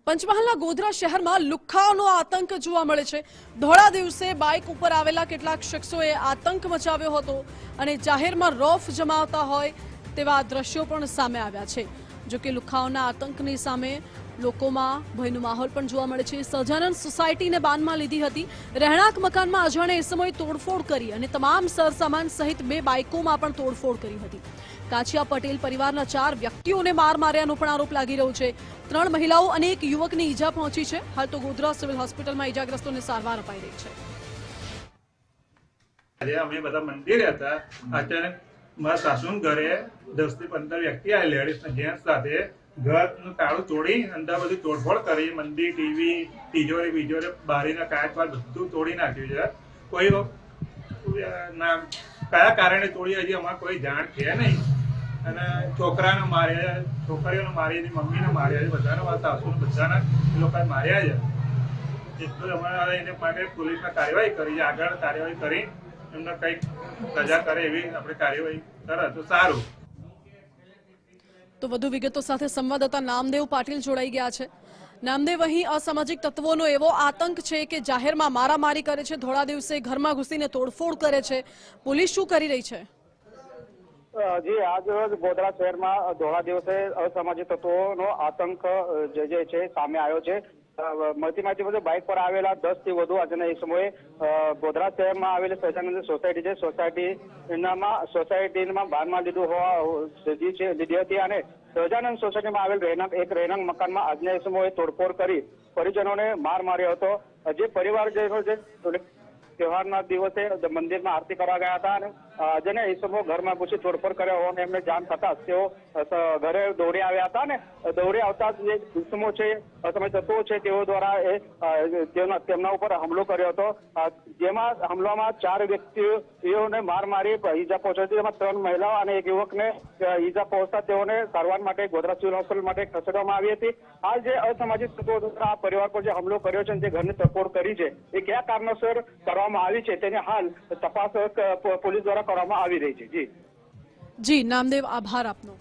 પંચમહાલના ગોધરા શહેરમાં લુખ્ખાઓનો આતંક જોવા મળે છે। ધોળા દિવસે બાઇક ઉપર આવેલા કેટલાક શખ્સોએ આતંક મચાવ્યો હતો અને જાહેરમાં રોફ જમાવતા હોય તેવા દ્રશ્યો પણ સામે આવ્યા છે। જો કે લુખ્ખાઓના આતંકની સામે લોકોમાં ભયનો માહોલ પણ જોવા મળે છે। સહજાનંદ સોસાયટીને બાનમાં લીધી હતી। રહેણાંક મકાનમાં અજાણે ઇસમોએ તોડફોડ કરી અને તમામ સરસામાન સહિત 2 બાઇકોમાં પણ તોડફોડ કરી હતી। કાછિયા પટેલ પરિવારના 4 વ્યક્તિઓને માર માર્યાનો પણ આરોપ લાગી રહ્યો છે। 3 મહિલાઓ અને એક યુવકને ઈજા પહોંચી છે। હાલ તો ગોધરા સિવિલ હોસ્પિટલમાં ઈજાગ્રસ્તોને સારવાર અપાઈ રહી છે। અમે બધા મંદિરે હતા, અચાનક મારા સાસુના ઘરે 10 થી 15 વ્યક્તિ આવેલા લેડીઝ ને જેન્ટ્સ સાથે ઘરનું તાળું તોડી અંદર બધી તોડફોડ કરી। મંદિર, ટીવી, તિજોરી, બારીના કાચ બધું તોડી નાખ્યું છે। કોઈ કયા કારણે તોડી હજી અમારે કોઈ જાણ છે નહીં। અને છોકરાને માર્યા, છોકરીઓને મારી, મમ્મીને માર્યા, બધાને મારા સાસુને બધાને એ લોકોએ માર્યા છે। એટલું અમારે એને માટે પોલીસને કાર્યવાહી કરી છે। આગળ કાર્યવાહી કરી એમને કંઈક સજા કરે એવી આપણે કાર્યવાહી કરે તો સારું। તો વધુ વિગતો સાથે સંવાદદાતા નામદેવ પાટીલ જોડાઈ ગયા છે। નામદેવ, અહીં અસામાજિક તત્વોનો એવો આતંક છે કે જાહેરમાં મારામારી કરે છે, ધોળા દિવસે ઘરમાં ઘૂસીને તોડફોડ કરે છે। પોલીસ શું કરી રહી છે? જી, આજ રોજ ગોધરા શહેરમાં ધોળા દિવસે અસામાજિક તત્વોનો આતંક જે છે સામે આવ્યો છે। મળતી માહિતી મુજબ બાઇક પર આવેલા 10 થી વધુ અજાણ્યા ઇસમોએ ગોધરા શહેરમાં આવેલી સહજાનંદ સોસાયટી છે, સોસાયટીમાં બારમાં લીધી હતી અને સહજાનંદ સોસાયટીમાં આવેલ રહેણાંક મકાનમાં અજાણ્યા ઇસમોએ તોડફોડ કરી પરિજનોને માર માર્યો હતો। જે પરિવારજનો છે તહેવારના દિવસે મંદિરમાં આરતી કરવા ગયા હતા અને અજાણ્યા ઇસમો ઘરમાં ઘૂસી તોડફોડ કર્યો હોવાનું એમને જાણ થતા તેઓ ઘરે દોડી આવ્યા હતા ને દોડી આવતા જે ઇસમો છે, અસામાજિક તત્વો છે, તેઓ દ્વારા તેમના ઉપર હુમલો કર્યો હતો। જેમાં હુમલામાં 4 વ્યક્તિઓને માર મારી ઈજા પહોંચી હતી। જેમાં 3 મહિલાઓ અને એક યુવકને ઈજા પહોંચતા તેઓને સારવાર માટે ગોધરા સિવિલ હોસ્પિટલ માટે ખસેડવામાં આવી હતી। હાલ જે અસામાજિક તત્વો દ્વારા આ પરિવાર પર જે હુમલો કર્યો છે, જે ઘરની તોડફોડ કરી છે, એ કયા કારણોસર કરવામાં આવી છે તેની હાલ તપાસ પોલીસ દ્વારા કરવામાં આવી રહી છે। જી જી નામદેવ, આભાર આપનો।